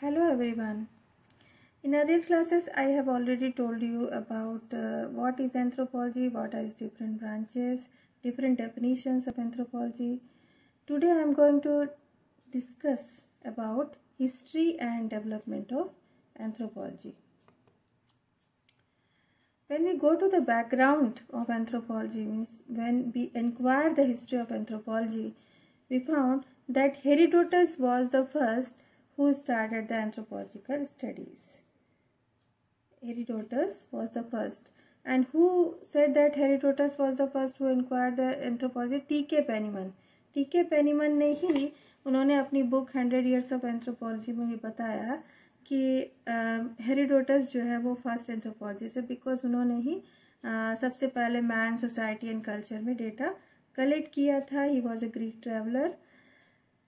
Hello everyone. In earlier classes, I have already told you about what is anthropology, what are its different branches, different definitions of anthropology. Today I am going to discuss about history and development of anthropology. When we go to the background of anthropology, means when we inquire the history of anthropology, we found that Herodotus was the first who started the anthropological studies. Herodotus was the first. And who said that Herodotus was the first who inquired the anthropology? T.K. Penniman. T.K. Penniman ने ही उन्होंने अपनी book 100 Years of Anthropology में ये बताया कि Herodotus जो है वो फर्स्ट एंथ्रोपोलॉजिस्ट है, बिकॉज उन्होंने ही सबसे पहले मैन, सोसाइटी एंड कल्चर में डेटा कलेक्ट किया था. He was a Greek traveller.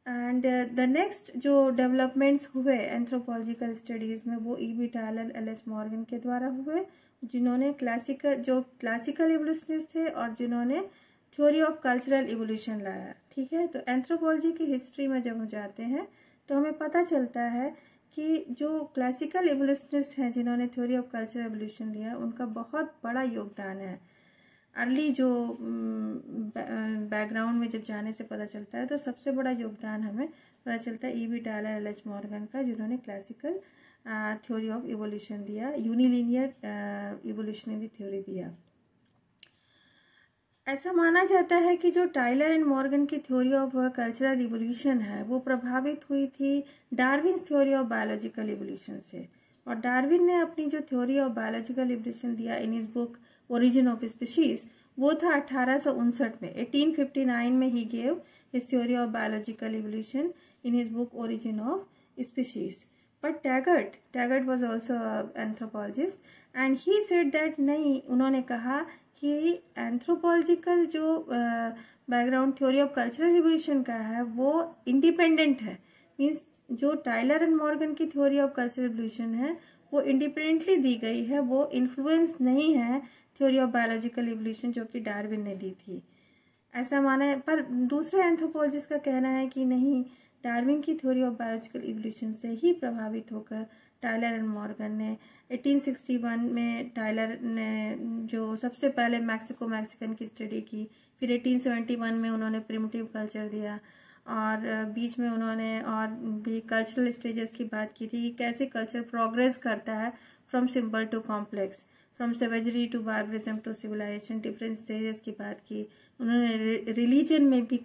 And the next जो डेवलपमेंट्स हुए एंथ्रोपोलॉजिकल स्टडीज़ में वो E B Tylor, L H Morgan के द्वारा हुए, जिन्होंने क्लासिकल इवोल्यूशनिस्ट थे और जिन्होंने थ्योरी ऑफ कल्चरल इवोल्यूशन लाया. ठीक है, तो एंथ्रोपोलॉजी की हिस्ट्री में जब हम जाते हैं तो हमें पता चलता है कि जो क्लासिकल इवोल्यूशनिस्ट हैं जिन्होंने थ्योरी ऑफ कल्चरल इवोल्यूशन दिया, उनका बहुत बड़ा योगदान है. अर्ली जो बैकग्राउंड में जब जाने से पता चलता है तो सबसे बड़ा योगदान हमें पता चलता है E B Tylor, L H Morgan का, जिन्होंने क्लासिकल थ्योरी ऑफ इवोल्यूशन दिया, यूनिलीनियर इवोल्यूशनरी थ्योरी दिया. ऐसा माना जाता है कि जो टायलर एंड मॉर्गन की थ्योरी ऑफ कल्चरल इवोल्यूशन है वो प्रभावित हुई थी Darwin theory of biological evolution से. और डार्विन ने अपनी जो थ्योरी ऑफ बायोलॉजिकल इवोल्यूशन दिया इन his book origin of species, वो था 1859 में. 1859 में he gave his theory of biological evolution in his book origin of species. But Taggart was also anthropologist and he said that नहीं, उन्होंने कहा कि anthropological जो background theory of cultural evolution का है वो इंडिपेंडेंट है. मीन्स जो टायलर एंड मॉर्गन की थ्योरी ऑफ कल्चरल इवोल्यूशन है वो इंडिपेंडेंटली दी गई है, वो इन्फ्लुएंस नहीं है थ्योरी ऑफ बायोलॉजिकल इवोल्यूशन जो कि डार्विन ने दी थी. ऐसा माना है. पर दूसरे एंथ्रोपोलॉजिस्ट का कहना है कि नहीं, डार्विन की थ्योरी ऑफ बायोलॉजिकल इवोल्यूशन से ही प्रभावित होकर टायलर एंड मॉर्गन ने 1861 में टायलर ने जो सबसे पहले मैक्सिकन की स्टडी की, फिर 1871 में उन्होंने प्रिमिटिव कल्चर दिया और बीच में उन्होंने और भी कल्चरल स्टेजेस की बात की थी कि कैसे कल्चर प्रोग्रेस करता है from simple to complex, from savagery to barbarism to civilisation. Different stages की बात की उन्होंने. रिलीजन में भी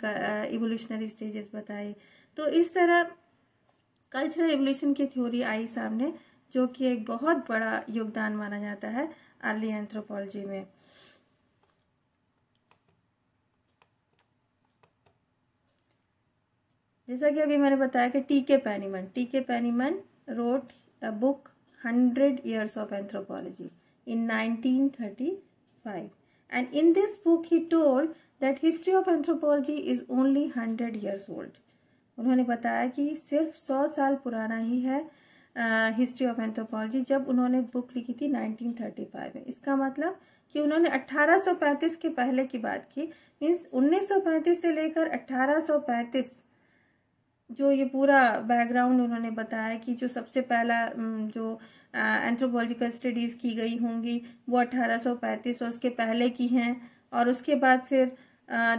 इवोल्यूशनरी स्टेजेस बताई. तो इस तरह कल्चरल इवोल्यूशन की थ्योरी आई सामने, जो कि एक बहुत बड़ा योगदान माना जाता है अर्ली एंथ्रोपोलॉजी में. जैसा कि अभी मैंने बताया कि T K Penniman wrote a book 100 Years of Anthropology in 1935, and in this book he told that history of anthropology is only 100 years old. उन्होंने बताया कि सिर्फ 100 साल पुराना ही है हिस्ट्री ऑफ एंथ्रोपोलॉजी, जब उन्होंने बुक लिखी थी 1935 में. इसका मतलब कि उन्होंने 1835 के पहले की बात की. मीन्स 1935 से लेकर 1835 जो ये पूरा बैकग्राउंड उन्होंने बताया कि जो सबसे पहला जो एंथ्रोपोलॉजिकल स्टडीज की गई होंगी वो 1835 और उसके पहले की हैं, और उसके बाद फिर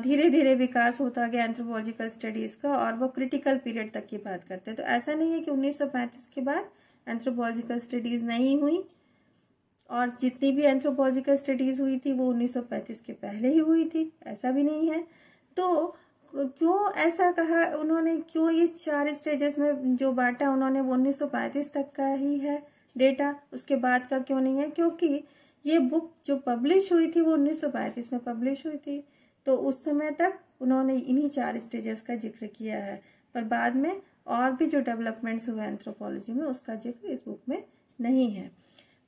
धीरे धीरे विकास होता गया एंथ्रोपोलॉजिकल स्टडीज का, और वो क्रिटिकल पीरियड तक की बात करते हैं. तो ऐसा नहीं है कि 1935 के बाद एंथ्रोपोलॉजिकल स्टडीज नहीं हुई, और जितनी भी एंथ्रोपोलॉजिकल स्टडीज हुई थी वो 1935 के पहले ही हुई थी, ऐसा भी नहीं है. तो क्यों ऐसा कहा उन्होंने, क्यों ये 4 स्टेजेस में जो बांटा उन्होंने वो 1935 तक का ही है डेटा, उसके बाद का क्यों नहीं है? क्योंकि ये बुक जो पब्लिश हुई थी वो 1935 में पब्लिश हुई थी, तो उस समय तक उन्होंने इन्हीं 4 स्टेजेस का जिक्र किया है. पर बाद में और भी जो डेवलपमेंट्स हुए एंथ्रोपोलॉजी में उसका जिक्र इस बुक में नहीं है.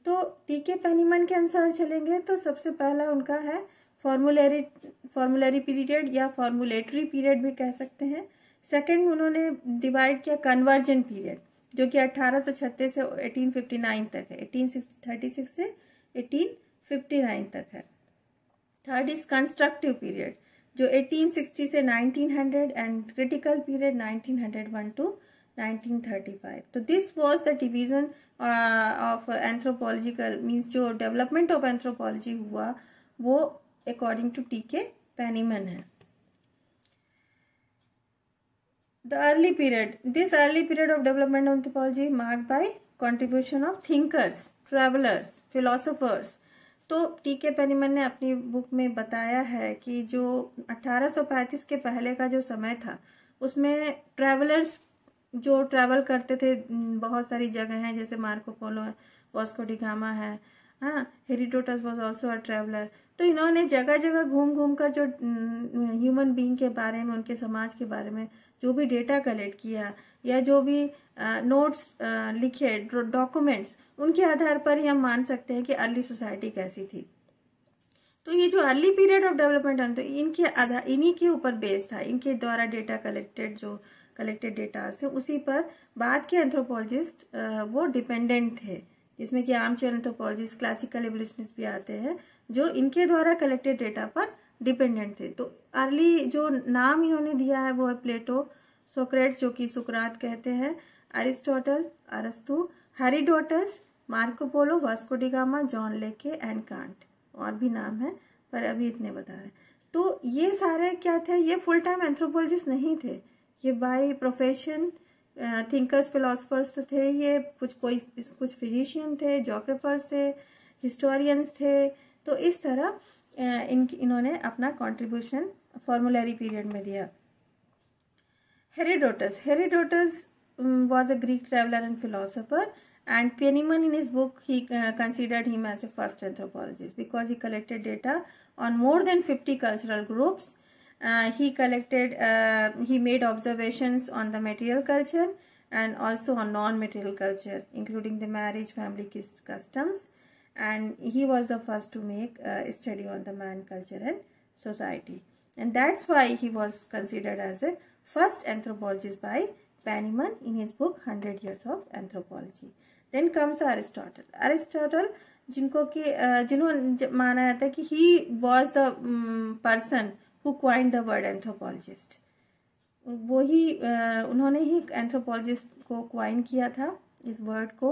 तो टी.के. पेनीमन के अनुसार चलेंगे तो सबसे पहला उनका है फॉर्मुलरी पीरियड या फॉर्मुलेटरी पीरियड भी कह सकते हैं. सेकंड उन्होंने डिवाइड किया कन्वर्जन पीरियड, जो कि 1836 से 1859 तक है, 1836 से 1859 तक है. थर्ड इज कंस्ट्रक्टिव पीरियड, जो 1860 से 1900 एंड क्रिटिकल पीरियड 1901 टू 1935. तो this was the division of anthropological means जो डेवलपमेंट ऑफ एंथ्रोपोलॉजी हुआ वो अकॉर्डिंग टू टी.के. पेनीमन है. The early period. This early period of development of anthropology marked by contribution of thinkers, travelers, philosophers. तो TK. पेनीमन ने अपनी book में बताया है कि जो 1835 के पहले का जो समय था उसमें ट्रैवलर्स जो ट्रैवल करते थे, बहुत सारी जगह हैं जैसे मार्को पोलो है, वास्को डी गामा है, हाँ, Herodotus was also a traveller. तो इन्होंने जगह जगह घूम घूम कर जो ह्यूमन बीइंग के बारे में, उनके समाज के बारे में जो भी डेटा कलेक्ट किया या जो भी नोट्स लिखे, डॉक्यूमेंट्स, उनके आधार पर ही हम मान सकते हैं कि अर्ली सोसाइटी कैसी थी. तो ये जो अर्ली पीरियड ऑफ डेवलपमेंट है तो इनके आधार, इन्हीं के ऊपर बेस था, इनके द्वारा डेटा कलेक्टेड डेटा से उसी पर बाद के एंथ्रोपोलॉजिस्ट वो डिपेंडेंट थे, जिसमें कि आर्मचेयर एंथ्रोपोलॉजिस्ट, क्लासिकल एवोल्यूशनिस्ट भी आते हैं जो इनके द्वारा कलेक्टेड डेटा पर डिपेंडेंट थे. तो अर्ली जो नाम इन्होंने दिया है वो है प्लेटो, सोक्रेट्स जो कि सुकरात कहते हैं, अरिस्टोटल, अरस्तु, Herodotus, Marco Polo, Vasco D gamma, John लेके एंड कांट. और भी नाम है पर अभी इतने बता रहे हैं. तो ये सारे क्या थे, ये फुल टाइम एंथ्रोपोलॉजिस्ट नहीं थे, ये बाय प्रोफेशन थिंकर्स, फिलोसफर्स थे. ये कुछ फिजिशियन थे, जोग्राफर्स थे, हिस्टोरियंस थे. तो इस तरह इन्होंने अपना कंट्रीब्यूशन फॉर्मुलरी पीरियड में दिया. Herodotus was a Greek traveler and philosopher, and Penniman in his book he considered him as a first anthropologist because he collected data on more than 50 cultural groups. He made observations on the material culture and also on non-material culture, including the marriage, family customs, and he was the first to make a study on the man, culture and society, and that's why he was considered as a first anthropologist by Penniman in his book 100 Years of Anthropology. Then comes Aristotle, जिन्होंने माना जाता है कि he was the person who coined the word anthropologist. उन्होंने ही anthropologist को coin किया था इस word को.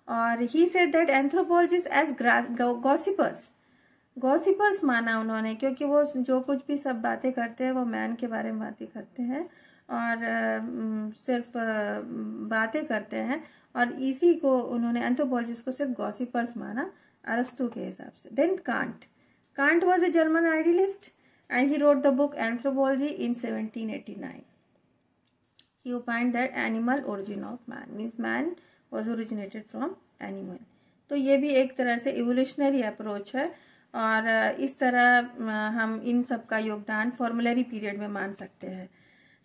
और he said that anthropologists as gossipers माना उन्होंने, क्योंकि वो जो कुछ भी सब बातें करते हैं वो मैन के बारे में बातें करते हैं और सिर्फ बातें करते हैं, और इसी को उन्होंने एंथ्रोपोलॉजिस्ट को सिर्फ गॉसिपर्स माना अरस्तु के हिसाब से. Then Kant was a German idealist and he wrote the book anthropology in 1789. He opined that animal origin of man means man was originated from animal. तो ये भी एक तरह से इवोल्यूशनरी अप्रोच है और इस तरह हम इन सब का योगदान फॉर्मुलरी पीरियड में मान सकते हैं.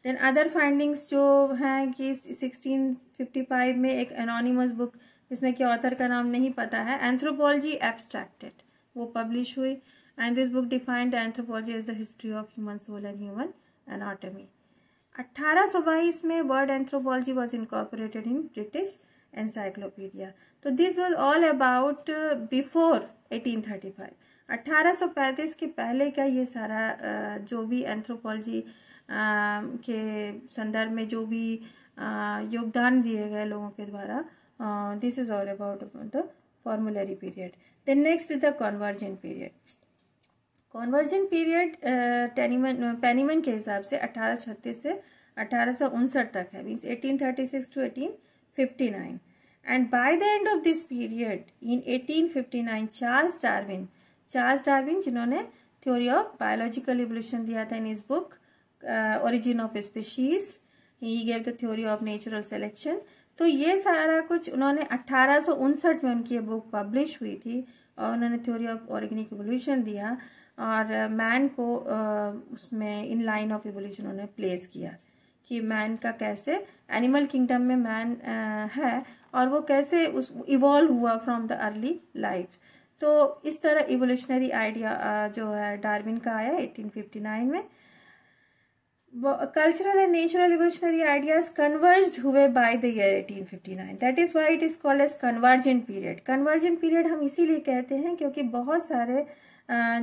देन अदर फाइंडिंग्स जो हैं कि 1655 में एक एनोनिमस बुक जिसमें कि ऑथर का नाम नहीं पता है, एंथ्रोपोलॉजी एब्स्ट्रैक्टेड, वो पब्लिश हुई. And this book defined anthropology as the history of human soul and human anatomy. 1822 में word anthropology was incorporated in British encyclopaedia. तो this was all about before 1835. 1835 के पहले का ये सारा जो भी एंथ्रोपोलॉजी के संदर्भ में जो भी योगदान दिए गए लोगों के द्वारा, this is all about the formulary period. Then next is the convergent period. Convergent period Penniman के हिसाब से 1836 से 1859 तक है, means 1836 to 1859. And by the end of this period in 1859 Charles Darwin जिन्होंने थ्योरी ऑफ बायोलॉजिकल इवोल्यूशन दिया था in his book origin of species, he gave the theory of natural selection. तो ये सारा कुछ उन्होंने 1859 में उनकी बुक पब्लिश हुई थी और उन्होंने थ्योरी ऑफ ऑर्गेनिक इवोल्यूशन दिया और मैन को उसमें इन लाइन ऑफ इवोल्यूशन उन्होंने प्लेस किया कि मैन का कैसे एनिमल किंगडम में मैन है और वो कैसे उस इवॉल्व हुआ फ्रॉम द अर्ली लाइफ. तो इस तरह इवोल्यूशनरी आइडिया जो है डार्विन का आया 1859 में. Cultural and natural evolutionary ideas converged हुए by the year 1859. That is why it is called as convergent period. Convergent period हम इसीलिए कहते हैं क्योंकि बहुत सारे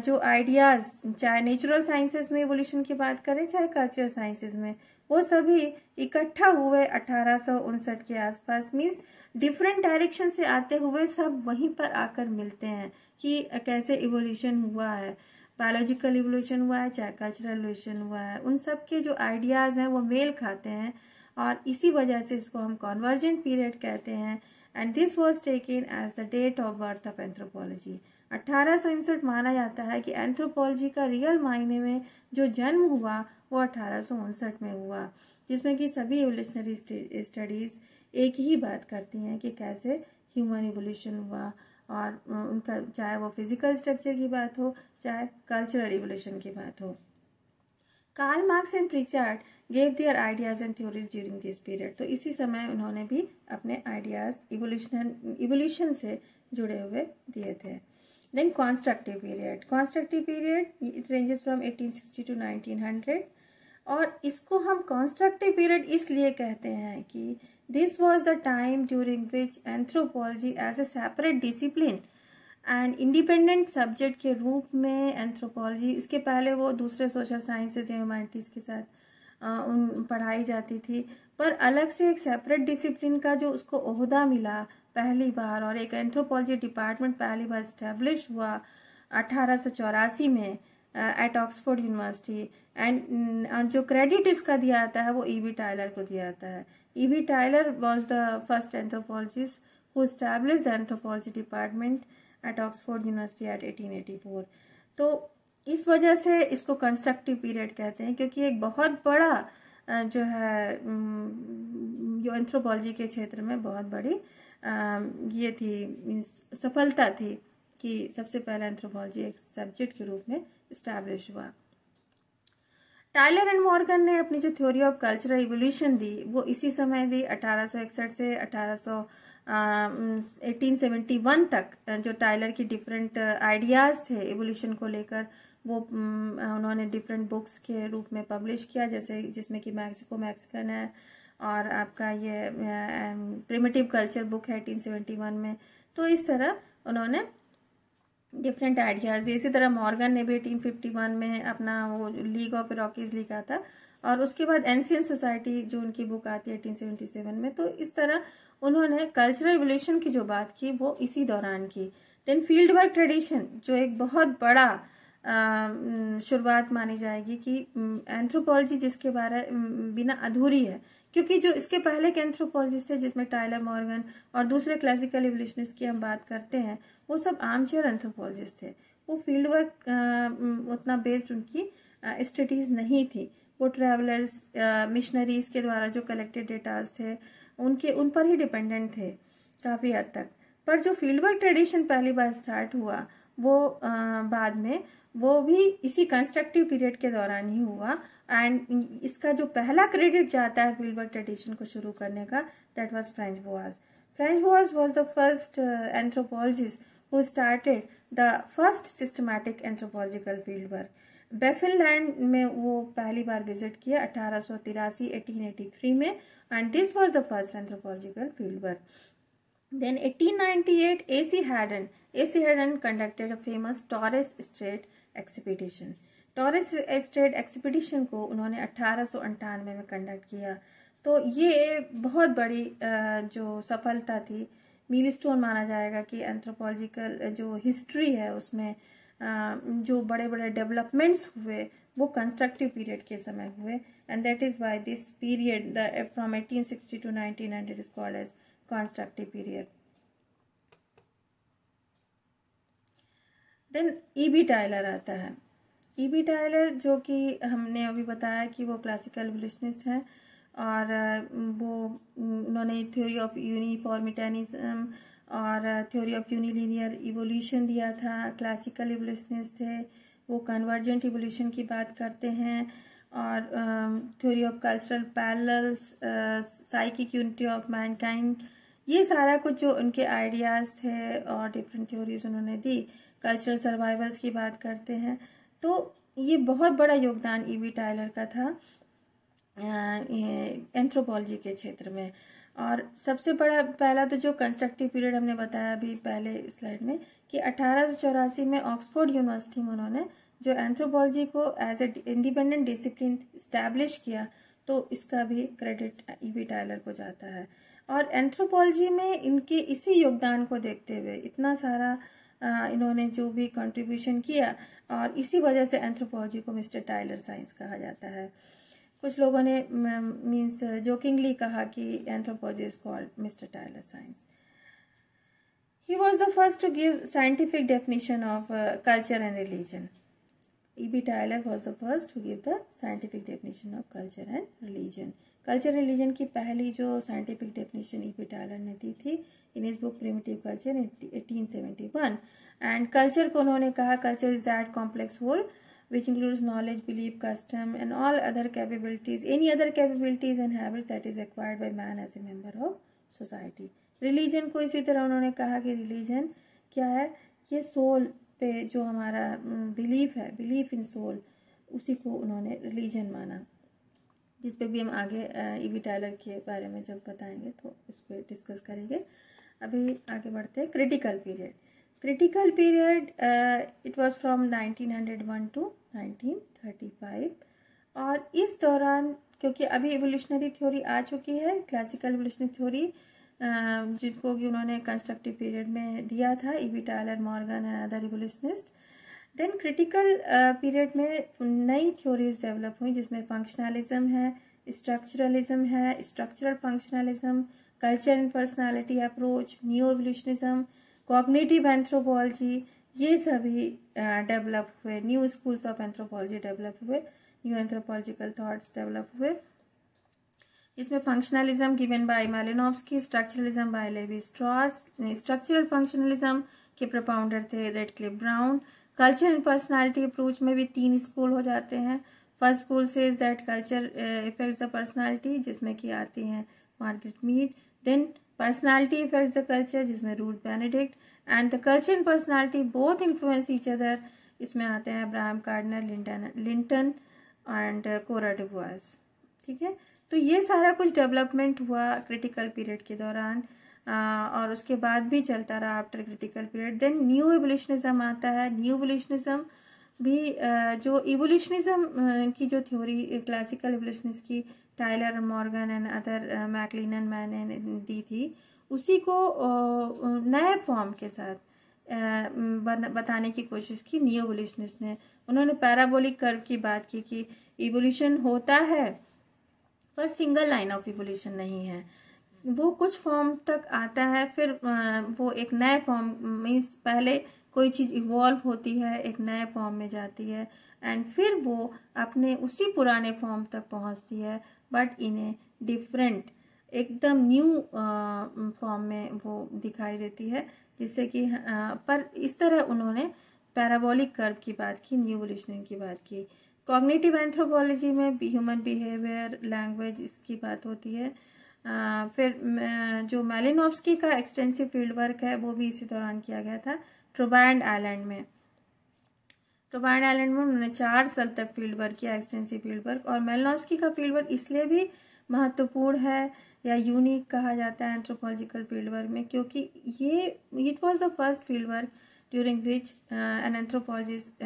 जो आइडियाज, चाहे नेचुरल साइंसेज में इवोल्यूशन की बात करें चाहे कल्चरल साइंसेज में, वो सभी इकट्ठा हुए 1859 के आसपास। मीन्स डिफरेंट डायरेक्शन से आते हुए सब वहीं पर आकर मिलते हैं कि कैसे इवोल्यूशन हुआ है, बायोलॉजिकल इवोल्यूशन हुआ है चाहे कल्चरल इवोल्यूशन हुआ है, उन सब के जो आइडियाज हैं वो मेल खाते हैं और इसी वजह से इसको हम कॉन्वर्जेंट पीरियड कहते हैं। And this was taken as the date of birth of anthropology. 1859 माना जाता है कि एंथ्रोपोलॉजी का रियल मायने में जो जन्म हुआ वो 1859 में हुआ, जिसमें कि सभी एवोल्यूशनरी स्टडीज एक ही बात करती हैं कि कैसे ह्यूमन इवोल्यूशन हुआ, और उनका चाहे वो फिजिकल स्ट्रक्चर की बात हो चाहे कल्चरल इवोल्यूशन की बात हो। Karl Marx and Prichard gave their ideas and theories during this period. तो इसी समय उन्होंने भी अपने आइडियाज इवोल्यूशन से जुड़े हुए दिए थे। Then constructive period. Constructive period it ranges from 1860 to 1900, और इसको हम कॉन्स्ट्रक्टिव पीरियड इसलिए कहते हैं कि this was the time during which anthropology as a separate discipline and independent subject के रूप में एंथ्रोपोलॉजी, इसके पहले वो दूसरे सोशल साइंसेज या ह्यूमैनिटीज के साथ पढ़ाई जाती थी, पर अलग से एक सेपरेट डिसिप्लिन का जो उसको ओहदा मिला पहली बार, और एक एंथ्रोपोलॉजी डिपार्टमेंट पहली बार स्टैब्लिश हुआ 1884 में एट ऑक्सफोर्ड यूनिवर्सिटी। एंड जो क्रेडिट इसका दिया जाता है वो E.B. टायलर को दिया जाता है। E.B. Tylor was the first anthropologist who established the anthropology department at Oxford University at 1884। तो इस वजह से इसको कंस्ट्रक्टिव पीरियड कहते हैं, क्योंकि एक बहुत बड़ा जो है जो एंथ्रोपोलॉजी के क्षेत्र में बहुत बड़ी ये थी सफलता थी कि सबसे पहला एंथ्रोपोलॉजी एक सब्जेक्ट के रूप में इस्टेब्लिश हुआ। टायलर एंड मॉर्गन ने अपनी जो थ्योरी ऑफ कल्चरल इवोल्यूशन दी वो इसी समय दी, 1861 से 1871 तक। जो टायलर की डिफरेंट आइडियाज थे इवोल्यूशन को लेकर वो उन्होंने डिफरेंट बुक्स के रूप में पब्लिश किया, जैसे जिसमें कि मैक्सिको मैक्सिकन है, और आपका ये प्रिमिटिव कल्चर बुक है 1871 में। तो इस तरह उन्होंने डिफरेंट आइडियाज। इसी तरह मॉर्गन ने भी 1851 में अपना वो लीग ऑफ इरोकीज लिखा था, और उसके बाद एंशियंट सोसाइटी जो उनकी बुक आती है 1877 में। तो इस तरह उन्होंने कल्चरल इवोल्यूशन की जो बात की वो इसी दौरान की। देन फील्ड वर्क ट्रेडिशन जो एक बहुत बड़ा शुरुआत मानी जाएगी कि एंथ्रोपोलॉजी जिसके बारे बिना अधूरी है, क्योंकि जो इसके पहले के एंथ्रोपोलॉजिस्ट है जिसमें टायलर मॉर्गन और दूसरे क्लासिकल इवोल्यूशनिस्ट की हम बात करते हैं, वो सब आर्मचेयर एंथ्रोपोलॉजिस्ट थे। वो फील्ड वर्क उतना बेस्ड उनकी स्टडीज नहीं थी। वो ट्रैवलर्स मिशनरीज के द्वारा जो कलेक्टेड डेटाज थे उन पर ही डिपेंडेंट थे काफ़ी हद तक। पर जो फील्ड वर्क ट्रेडिशन पहली बार स्टार्ट हुआ वो बाद में वो भी इसी कंस्ट्रक्टिव पीरियड के दौरान ही हुआ। एंड इसका जो पहला क्रेडिट जाता है फील्ड वर्क ट्रेडिशन को शुरू करने का, that was Franz Boas. Franz Boas was the first anthropologist who started the first systematic anthropological field work. Baffinland में वो पहली बार विजिट किया 1883 में, and this was the first anthropological field work. Then 1898 A.C. Haddon conducted a famous Torres Strait expedition. Torres Strait expedition को उन्होंने 1898 में conduct किया। तो ये बहुत बड़ी जो सफलता थी, मीलस्टोन माना जाएगा कि एंथ्रोपोलॉजिकल जो हिस्ट्री है उसमें जो बड़े बड़े डेवलपमेंट्स हुए वो कंस्ट्रक्टिव पीरियड के समय हुए, and that is why this period from 1860 to 1900 is called as constructive period. Then E.B. Tylor आता है। E.B. टायलर जो कि हमने अभी बताया कि वो क्लासिकल इवोल्यूशनिस्ट हैं, और वो उन्होंने थ्योरी ऑफ यूनिफॉर्मिटेनिज्म और थ्योरी ऑफ यूनिलीनियर इवोल्यूशन दिया था। क्लासिकल इवोल्यूशनिस्ट थे। वो कन्वर्जेंट इवोल्यूशन की बात करते हैं, और theory of cultural parallels, psychic unity of Mankind, ये सारा कुछ जो उनके आइडियाज़ थे और डिफरेंट थ्योरीज उन्होंने दी। कल्चरल सर्वाइवल्स की बात करते हैं। तो ये बहुत बड़ा योगदान E.B. टायलर का था एंथ्रोपोलॉजी के क्षेत्र में। और सबसे बड़ा पहला तो जो कंस्ट्रक्टिव पीरियड हमने बताया अभी पहले स्लाइड में कि 1884 में ऑक्सफोर्ड यूनिवर्सिटी में उन्होंने जो एंथ्रोपोलॉजी को as a independent discipline establish किया, तो इसका भी क्रेडिट E.B. टायलर को जाता है। और एंथ्रोपोलॉजी में इनके इसी योगदान को देखते हुए इतना सारा इन्होंने जो भी कंट्रीब्यूशन किया, और इसी वजह से एंथ्रोपोलॉजी को मिस्टर टायलर साइंस कहा जाता है। कुछ लोगों ने मीन्स जोकिंगली कहा कि anthropology is called mister Tyler science. He was the first to give scientific definition of culture and religion. E.B. Tyler was the first to give the scientific definition of culture and religion. Culture and religion की पहली जो scientific definition E.B. Tyler ने दी थी in his book Primitive Culture in 1871. And culture को उन्होंने कहा culture is that complex whole which includes knowledge, belief, custom and all other capabilities, any other capabilities and habits that is acquired by man as a member of society. Religion को इसी तरह उन्होंने कहा कि religion क्या है, ये soul पे जो हमारा बिलीफ है, बिलीफ इन सोल, उसी को उन्होंने रिलीजन माना, जिस पे भी हम आगे E.B. टायलर के बारे में जब बताएंगे तो इस पर डिस्कस करेंगे। अभी आगे बढ़ते हैं। Critical period. Critical period it was from 1901 to 1935, और इस दौरान क्योंकि अभी इवोल्यूशनरी थ्योरी आ चुकी है, क्लासिकल इवोल्यूशनरी थ्योरी जिनको कि उन्होंने कंस्ट्रक्टिव पीरियड में दिया था E.B. Tylor, Morgan and other evolutionist. Then critical period में नई थ्योरीज डेवलप हुई जिसमें फंक्शनलिज्म है, स्ट्रक्चरलिज्म है, structural functionalism, culture and personality approach, new evolutionism, cognitive anthropology, ये सभी डेवलप हुए। New schools of anthropology develop हुए, न्यू एंथ्रोपोलॉजिकल थॉट्स डेवलप हुए। इसमें functionalism given by Malinowski, structuralism by Levi Strauss. Structural functionalism के propounder थे Radcliffe Brown. Culture and personality approach में भी 3 स्कूल हो जाते हैं। फर्स्ट स्कूल से is that culture affects the personality, जिसमें कि आती हैं Margaret Mead. Then personality affects the culture, जिसमें Ruth Benedict. And the culture and personality both influence each other, इसमें आते हैं Abraham Gardner, Linton and Cora Du Bois. ठीक है, तो ये सारा कुछ डेवलपमेंट हुआ क्रिटिकल पीरियड के दौरान, और उसके बाद भी चलता रहा after critical period. Then new evolutionism आता है। न्यू इवोल्यूशनिज्म भी जो इवोल्यूशनिज्म की जो थ्योरी क्लासिकल इवोल्यूशनिस्ट की Tylor, Morgan and other McLennan Maine ने दी थी, उसी को नए फॉर्म के साथ बताने की कोशिश की न्यू इवोल्यूशनिस्ट ने। उन्होंने पैराबोलिक कर्व की बात की कि इवोल्यूशन होता है पर सिंगल लाइन ऑफ इवोल्यूशन नहीं है, वो कुछ फॉर्म तक आता है, फिर वो एक नए फॉर्म मीन्स पहले कोई चीज़ इवॉल्व होती है, एक नए फॉर्म में जाती है, एंड फिर वो अपने उसी पुराने फॉर्म तक पहुंचती है, बट इन ए डिफरेंट, एकदम न्यू फॉर्म में वो दिखाई देती है, जिससे कि पर इस तरह उन्होंने पैराबोलिक कर्व की बात की, न्यू इवोल्यूशन की बात की। कॉग्निटिव एंथ्रोपोलॉजी में ह्यूमन बिहेवियर, लैंग्वेज, इसकी बात होती है। फिर जो मालिनोव्स्की का एक्सटेंसिव फील्ड वर्क है वो भी इसी दौरान किया गया था ट्रोबैंड आइलैंड में। ट्रोबैंड आइलैंड में उन्होंने 4 साल तक फील्ड वर्क किया, एक्सटेंसिव फील्ड वर्क। और मालिनोव्स्की का फील्ड वर्क इसलिए भी महत्वपूर्ण है या यूनिक कहा जाता है एंथ्रोपोलॉजिकल फील्ड वर्क में, क्योंकि ये it was the first field work during which an anthropologist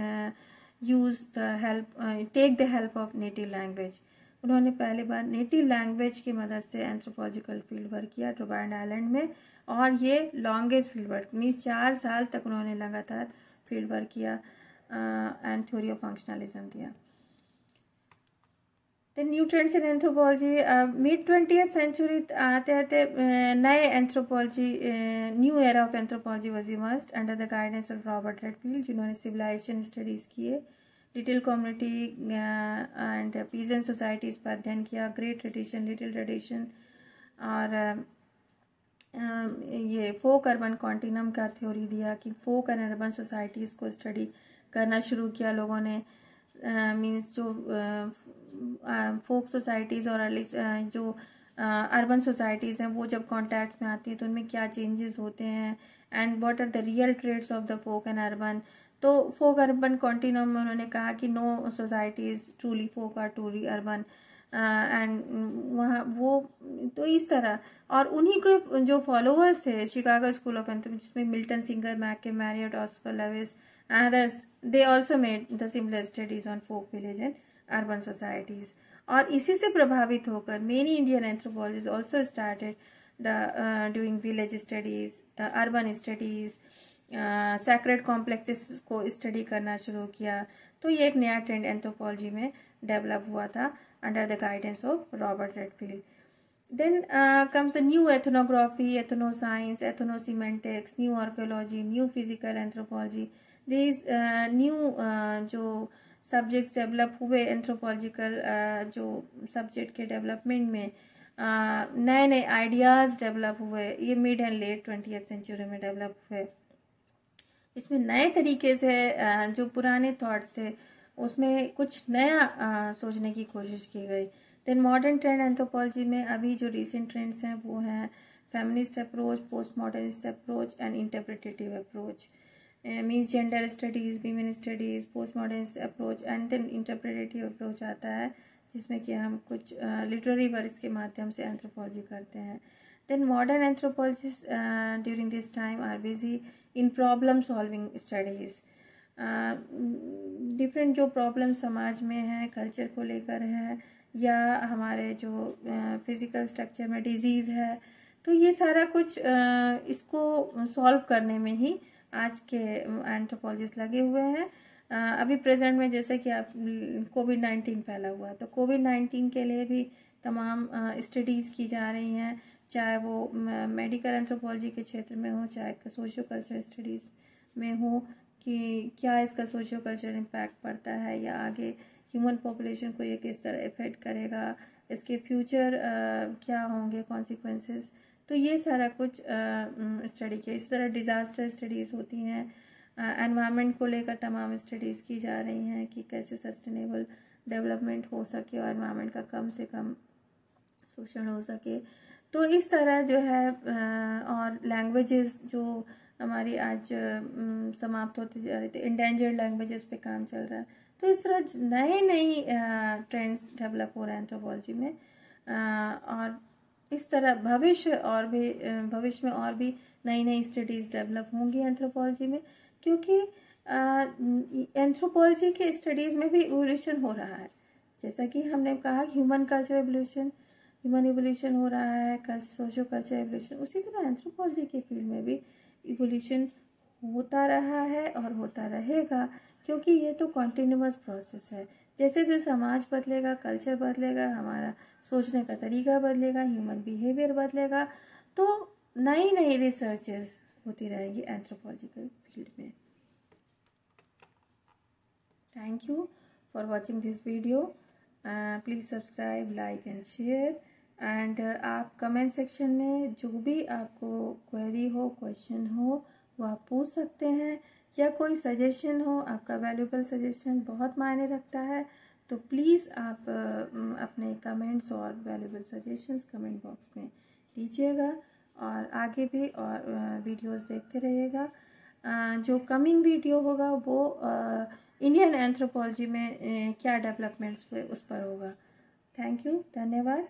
take the help of native language. उन्होंने पहली बार नेटिव लैंग्वेज की मदद से एंथ्रोपोलॉजिकल फील्ड वर्क किया ट्रोबैंड आइलैंड में, और ये लॉन्गेस्ट फील्ड वर्क मीन्स 4 साल तक उन्होंने लगातार फील्ड वर्क किया एंड थ्योरी ऑफ फंक्शनलिज्म दिया। The new trends in anthropology, mid 20th century आते आते नए anthropology, new era of anthropology was immersed under the guidance of Robert Redfield, जिन्होंने सिविलाइजेशन स्टडीज किए, little community and peasant societies पर अध्ययन किया, great tradition, little tradition, और ये फोक अर्बन कॉन्टिनम का थ्योरी दिया कि फोक एंड अर्बन सोसाइटीज़ को स्टडी करना शुरू किया लोगों ने। मीन्स जो फोक सोसाइटीज़ और अर्ली जो अर्बन सोसाइटीज़ हैं वो जब कॉन्टैक्ट में आती है तो उनमें क्या चेंजेस होते हैं, and what are the real trades of the folk and urban. तो फोक अर्बन कॉन्टिनम में उन्होंने कहा कि no societies truly folk are truly urban, and वहाँ वो तो इस तरह, और उन्हीं के जो फॉलोअर्स थे शिकागो स्कूल ऑफ एंथ्रोपोलॉजी, जिसमें Milton, Singer, Mackay, Marriott, Oscar Lewis and others, they also made the similar studies on folk village and urban societies. और इसी से प्रभावित होकर many Indian anthropologist also started the doing village studies, urban studies, sacred complexes को study करना शुरू किया। तो ये एक नया ट्रेंड एंथ्रोपोलॉजी में डेवलप हुआ था under the guidance of Robert Redfield. Then comes the new ethnography, ethnoscience, ethnosemantics, new archaeology, new physical anthropology. These new जो subjects develop हुए anthropological जो subject के development में नए नए ideas develop हुए, ये mid and late 20th century में develop हुए। इसमें नए तरीके से जो पुराने थॉट्स थे उसमें कुछ नया सोचने की कोशिश की गई। देन मॉडर्न ट्रेंड एंथ्रोपोलॉजी में अभी जो रिसेंट ट्रेंड्स हैं वो हैं feminist approach, post modernist approach and interpretative approach. Means gender studies, women studies, post modernist approach and then interpretative approach आता है, जिसमें कि हम कुछ लिटरेरी वर्क्स के माध्यम से एंथ्रोपोलॉजी करते हैं। Then modern anthropologists during this time are busy in problem solving studies. Different जो प्रॉब्लम समाज में है, कल्चर को लेकर है, या हमारे जो फिजिकल स्ट्रक्चर में डिजीज़ है, तो ये सारा कुछ इसको सॉल्व करने में ही आज के एंथ्रोपोलॉजिस्ट लगे हुए हैं। अभी प्रेजेंट में जैसे कि आप कोविड-19 फैला हुआ है, तो कोविड-19 के लिए भी तमाम स्टडीज़ की जा रही हैं, चाहे वो मेडिकल एंथ्रोपोलॉजी के क्षेत्र में हो, चाहे सोशियो कल्चर स्टडीज़ में हो, कि क्या इसका सोशियो कल्चर इम्पैक्ट पड़ता है या आगे ह्यूमन पॉपुलेशन को ये किस तरह इफेक्ट करेगा, इसके फ्यूचर क्या होंगे कॉन्सिक्वेंसेस। तो ये सारा कुछ स्टडी किया। इस तरह डिज़ास्टर स्टडीज़ होती हैं, एनवायरनमेंट को लेकर तमाम स्टडीज़ की जा रही हैं कि कैसे सस्टेनेबल डेवलपमेंट हो सके और एनवायरनमेंट का कम से कम शोषण हो सके। तो इस तरह जो है और लैंग्वेजेस जो हमारी आज समाप्त होती जा रही थी, इंडेंजर्ड लैंग्वेजेस पे काम चल रहा है। तो इस तरह नए नई ट्रेंड्स डेवलप हो रहे हैं एंथ्रोपोलॉजी में, और इस तरह भविष्य में और भी नई नई स्टडीज़ डेवलप होंगी एंथ्रोपोलॉजी में, क्योंकि एंथ्रोपोलॉजी के स्टडीज़ में भी इवोल्यूशन हो रहा है। जैसा कि हमने कहा human culture evolution, human evolution हो रहा है, सोशो कल्चर एवोल्यूशन, उसी तरह एंथ्रोपोलॉजी के फील्ड में भी इवोल्यूशन होता रहा है और होता रहेगा, क्योंकि ये तो कॉन्टिन्यूअस प्रोसेस है। जैसे जैसे समाज बदलेगा, कल्चर बदलेगा, हमारा सोचने का तरीका बदलेगा, ह्यूमन बिहेवियर बदलेगा, तो नई नई रिसर्चेस होती रहेंगी एंथ्रोपोलॉजिकल फील्ड में। Thank you for watching this video. Please subscribe, like and share. And आप कमेंट सेक्शन में जो भी आपको क्वेरी हो, क्वेश्चन हो, वो आप पूछ सकते हैं, या कोई सजेशन हो, आपका वैल्यूएबल सजेशन बहुत मायने रखता है, तो प्लीज़ आप अपने कमेंट्स और वैल्यूएबल सजेशंस कमेंट बॉक्स में दीजिएगा, और आगे भी और वीडियोस देखते रहिएगा। जो कमिंग वीडियो होगा वो इंडियन एंथ्रोपोलॉजी में क्या डेवलपमेंट्स हुए उस पर होगा। थैंक यू, धन्यवाद।